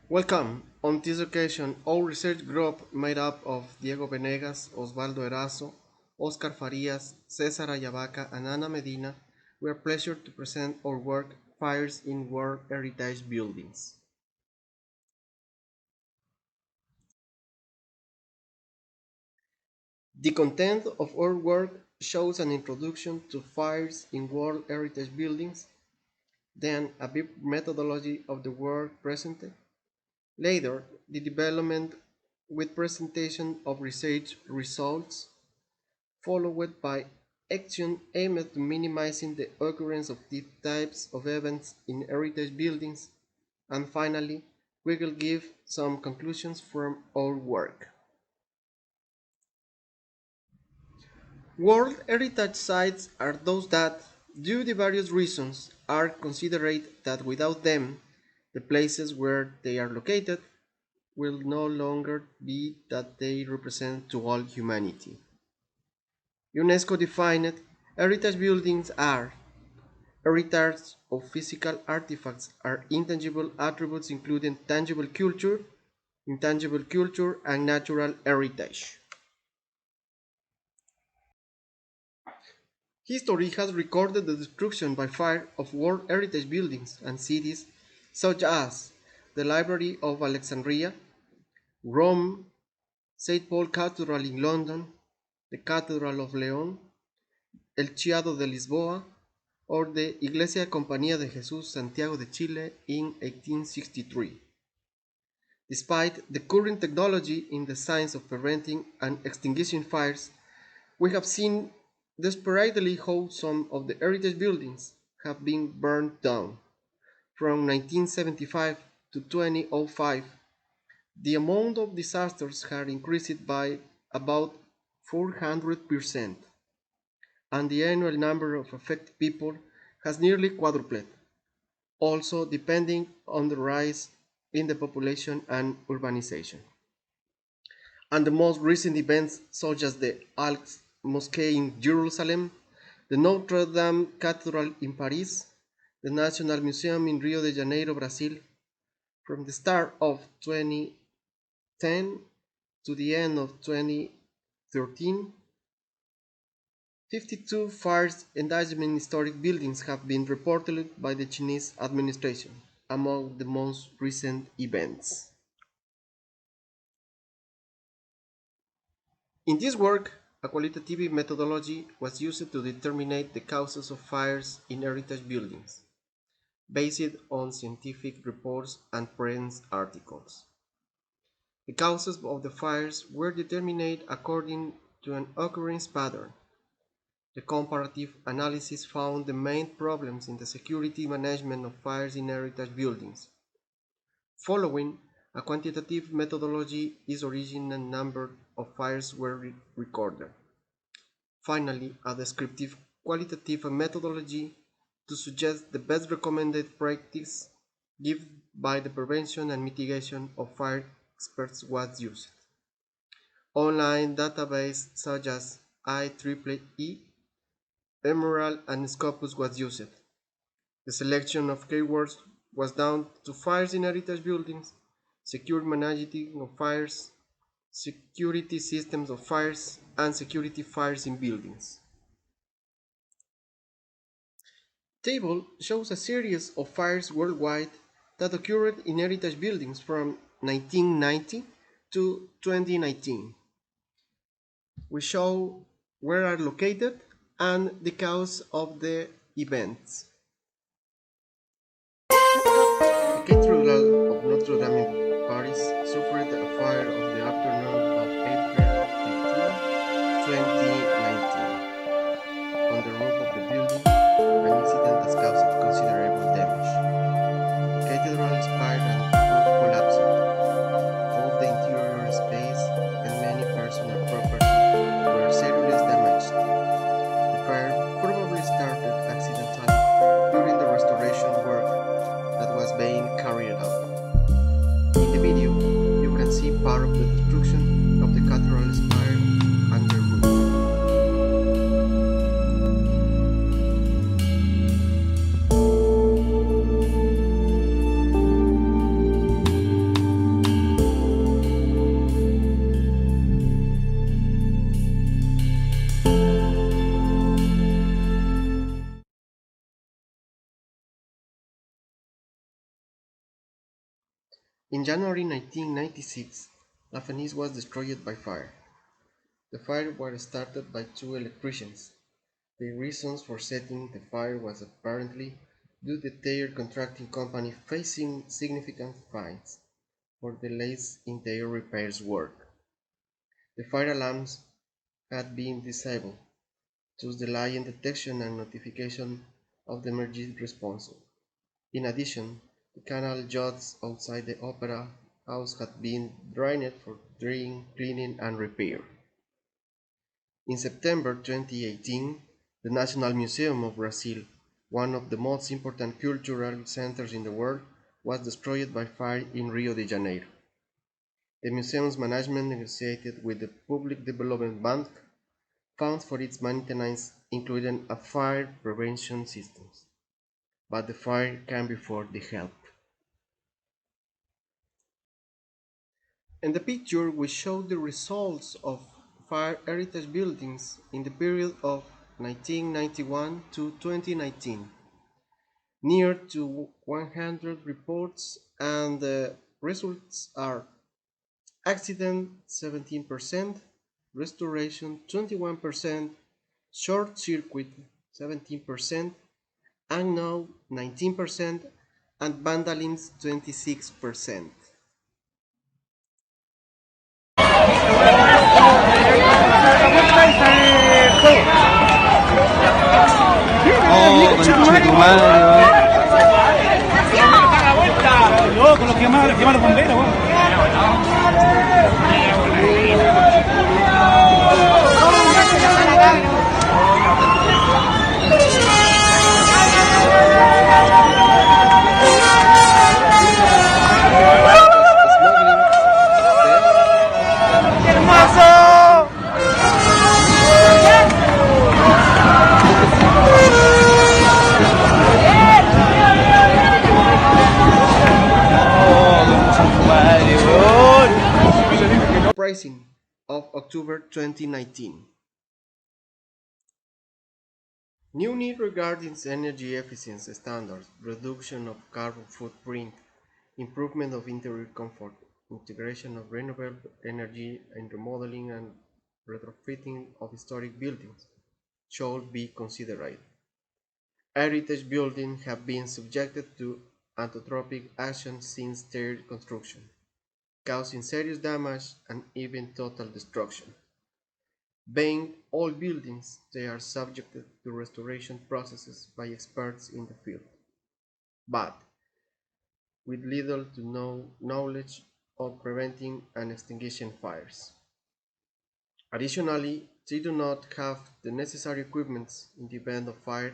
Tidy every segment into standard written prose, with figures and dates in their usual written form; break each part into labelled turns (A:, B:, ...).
A: Welcome. On this occasion, our research group, made up of Diego Venegas, Osvaldo Erazo, Oscar Farias, Cesar Ayavaca, and Ana Medina, we are pleased to present our work, Fires in World Heritage Buildings. The content of our work shows an introduction to fires in World Heritage Buildings, then a brief methodology of the work presented. Later, the development with presentation of research results, followed by action aimed at minimizing the occurrence of these types of events in heritage buildings, and finally, we will give some conclusions from our work. World Heritage Sites are those that, due to various reasons, are considered that without them, the places where they are located will no longer be that they represent to all humanity. UNESCO defined heritage buildings are heritage of physical artifacts are intangible attributes including tangible culture, intangible culture, and natural heritage. History has recorded the destruction by fire of World Heritage buildings and cities such as the Library of Alexandria, Rome, St. Paul Cathedral in London, the Cathedral of León, El Chiado de Lisboa, or the Iglesia Compañía de Jesús Santiago de Chile in 1863. Despite the current technology in the science of preventing and extinguishing fires, we have seen desperately how some of the heritage buildings have been burned down. From 1975 to 2005, the amount of disasters had increased by about 400%, and the annual number of affected people has nearly quadrupled, also depending on the rise in the population and urbanization. And the most recent events, such as the Al-Aqsa Mosque in Jerusalem, the Notre Dame Cathedral in Paris, the National Museum in Rio de Janeiro, Brazil, from the start of 2010 to the end of 2013, 52 fires endangering historic buildings have been reported by the Chinese administration, among the most recent events. In this work, a qualitative methodology was used to determine the causes of fires in heritage buildings, based on scientific reports and press articles. The causes of the fires were determined according to an occurrence pattern. The comparative analysis found the main problems in the security management of fires in heritage buildings. Following a quantitative methodology, its origin and number of fires were recorded. Finally, a descriptive qualitative methodology to suggest the best recommended practice given by the prevention and mitigation of fire experts was used. Online databases such as IEEE, Emerald, and Scopus was used. The selection of keywords was down to fires in heritage buildings, secure managing of fires, security systems of fires, and security fires in buildings. Table shows a series of fires worldwide that occurred in heritage buildings from 1990 to 2019. We show where are located and the cause of the events. The Cathedral of Notre Dame in Paris suffered a fire on the afternoon of April 18, 2019. On the roof of the building, an incident has caused considerable damage. The cathedral expired and roof collapsed. Both the interior space and many personal property were seriously damaged. The fire probably started accidentally during the restoration work that was being carried out. In January 1996, La Fenice was destroyed by fire. The fire was started by two electricians. The reasons for setting the fire was apparently due to their contracting company facing significant fines for delays in their repairs work. The fire alarms had been disabled, thus delaying detection and notification of the emergency response. In addition, the canal jots outside the Opera House had been drained for drying, cleaning, and repair. In September 2018, the National Museum of Brazil, one of the most important cultural centers in the world, was destroyed by fire in Rio de Janeiro. The museum's management negotiated with the Public Development Bank funds for its maintenance, including a fire prevention system. But the fire came before the help. In the picture, we show the results of fire heritage buildings in the period of 1991 to 2019. Near to 100 reports, and the results are accident 17%, restoration 21%, short circuit 17%, unknown 19%, and vandalism 26%.
B: Oh, conche tu madre, weón. Loco, los quemaron los bomberos, weón.
A: Pricing of October 2019. New need regarding energy efficiency standards, reduction of carbon footprint, improvement of interior comfort, integration of renewable energy and remodeling and retrofitting of historic buildings should be considered. Heritage buildings have been subjected to anthropic action since their construction, causing serious damage and even total destruction. Being old buildings, they are subjected to restoration processes by experts in the field, but with little to no knowledge of preventing and extinguishing fires. Additionally, they do not have the necessary equipment in the event of fire,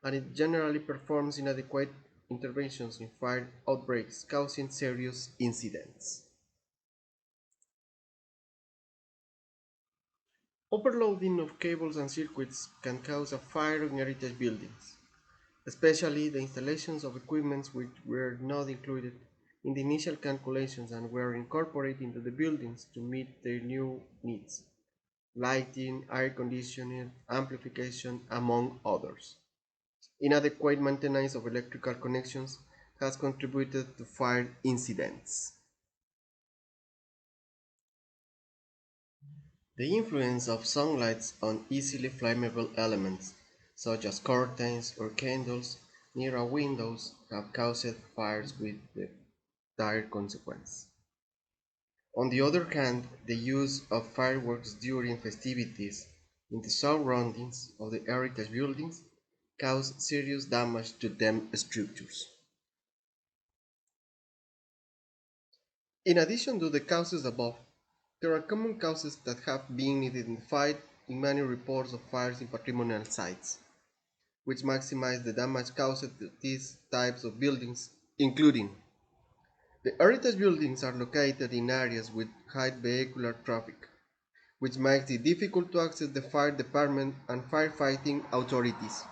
A: and it generally performs inadequate interventions in fire outbreaks, causing serious incidents. Overloading of cables and circuits can cause a fire in heritage buildings, especially the installations of equipment which were not included in the initial calculations and were incorporated into the buildings to meet their new needs: lighting, air conditioning, amplification, among others. Inadequate maintenance of electrical connections has contributed to fire incidents. The influence of sunlight on easily flammable elements, such as curtains or candles near our windows, have caused fires with the dire consequence. On the other hand, the use of fireworks during festivities in the surroundings of the heritage buildings cause serious damage to them structures. In addition to the causes above, there are common causes that have been identified in many reports of fires in patrimonial sites, which maximize the damage caused to these types of buildings, including: the heritage buildings are located in areas with high vehicular traffic, which makes it difficult to access the fire department and firefighting authorities.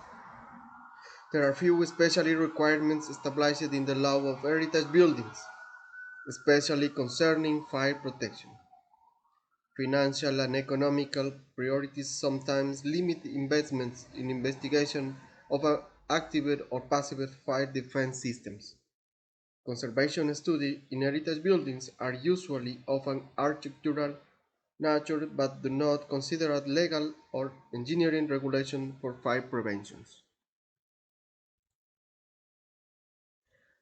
A: There are few special requirements established in the law of heritage buildings, especially concerning fire protection. Financial and economical priorities sometimes limit investments in investigation of active or passive fire defense systems. Conservation studies in heritage buildings are usually of an architectural nature but do not consider legal or engineering regulation for fire prevention.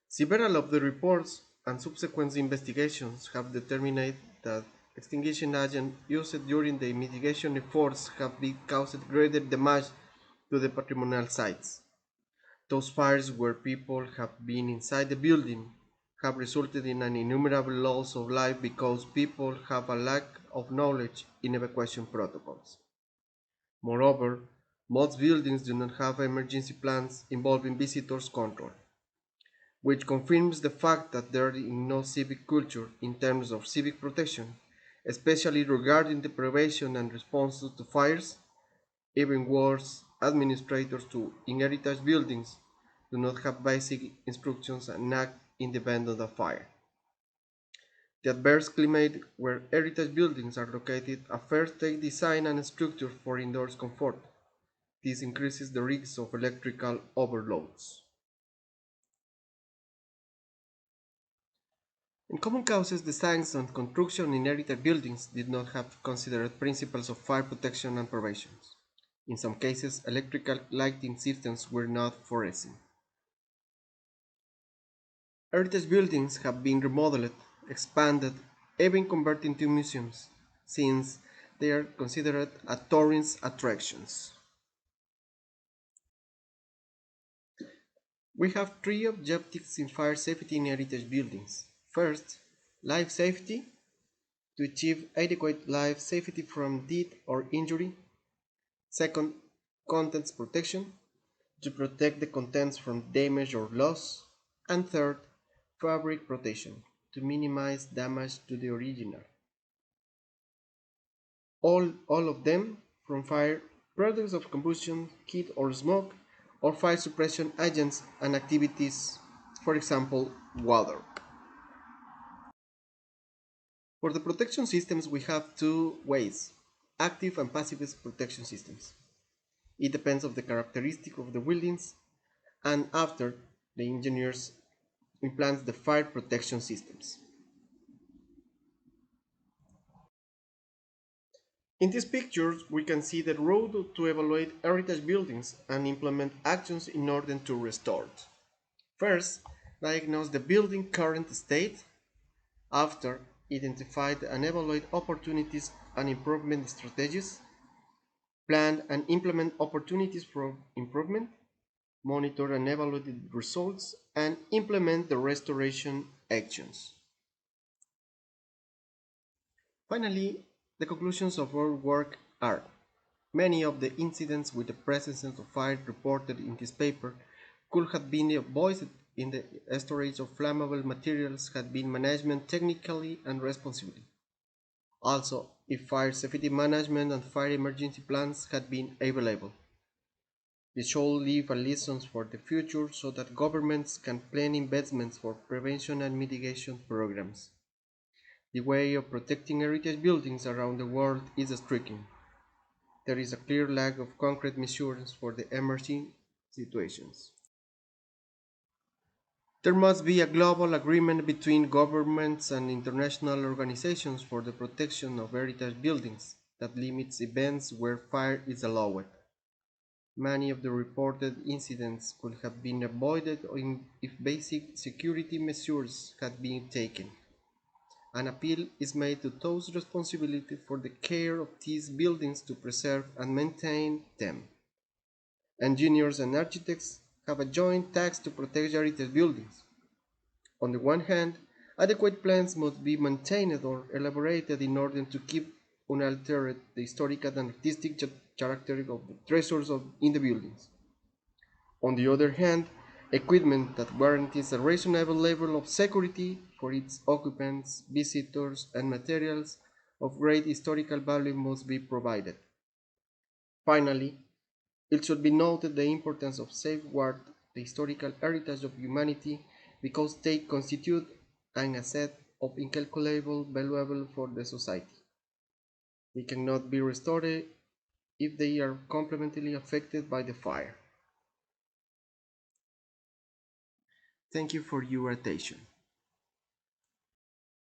A: Several of the reports and subsequent investigations have determined that extinguishing agents used during the mitigation efforts have caused greater damage to the patrimonial sites. Those fires where people have been inside the building have resulted in an innumerable loss of life because people have a lack of knowledge in evacuation protocols. Moreover, most buildings do not have emergency plans involving visitors control, which confirms the fact that there is no civic culture in terms of civic protection, especially regarding the prevention and response to fires. Even worse, administrators in heritage buildings do not have basic instructions and act in the event of a fire. The adverse climate where heritage buildings are located affects the design and structure for indoor comfort. This increases the risk of electrical overloads. In common causes, designs and construction in heritage buildings did not have considered principles of fire protection and prevention. In some cases, electrical lighting systems were not foreseen. Heritage buildings have been remodeled, expanded, even converted into museums, since they are considered as tourist attractions. We have three objectives in fire safety in heritage buildings. First, life safety, to achieve adequate life safety from death or injury. Second, contents protection, to protect the contents from damage or loss. And third, fabric protection, to minimize damage to the original. All of them from fire, products of combustion, heat or smoke, or fire suppression agents and activities, for example, water. For the protection systems, we have two ways, active and passive protection systems. It depends on the characteristic of the buildings, and after the engineers implant the fire protection systems. In these pictures, we can see the road to evaluate heritage buildings and implement actions in order to restore it. First, diagnose the building current state. After, identify and evaluate opportunities and improvement strategies. Plan and implement opportunities for improvement. Monitor and evaluate the results, and implement the restoration actions. Finally, the conclusions of our work are: many of the incidents with the presence of fire reported in this paper could have been avoided if the storage of flammable materials had been managed technically and responsibly. Also, if fire safety management and fire emergency plans had been available. This should leave a lesson for the future so that governments can plan investments for prevention and mitigation programs. The way of protecting heritage buildings around the world is striking. There is a clear lack of concrete measures for the emerging situations. There must be a global agreement between governments and international organizations for the protection of heritage buildings that limits events where fire is allowed. Many of the reported incidents could have been avoided if basic security measures had been taken. An appeal is made to those responsible for the care of these buildings to preserve and maintain them. Engineers and architects have a joint task to protect heritage buildings. On the one hand, adequate plans must be maintained or elaborated in order to keep unaltered the historical and artistic character of the treasures in the buildings. On the other hand, equipment that guarantees a reasonable level of security for its occupants, visitors, and materials of great historical value must be provided. Finally, it should be noted the importance of safeguard the historical heritage of humanity because they constitute an asset of incalculable value for the society. They cannot be restored if they are completely affected by the fire. Thank you for your attention.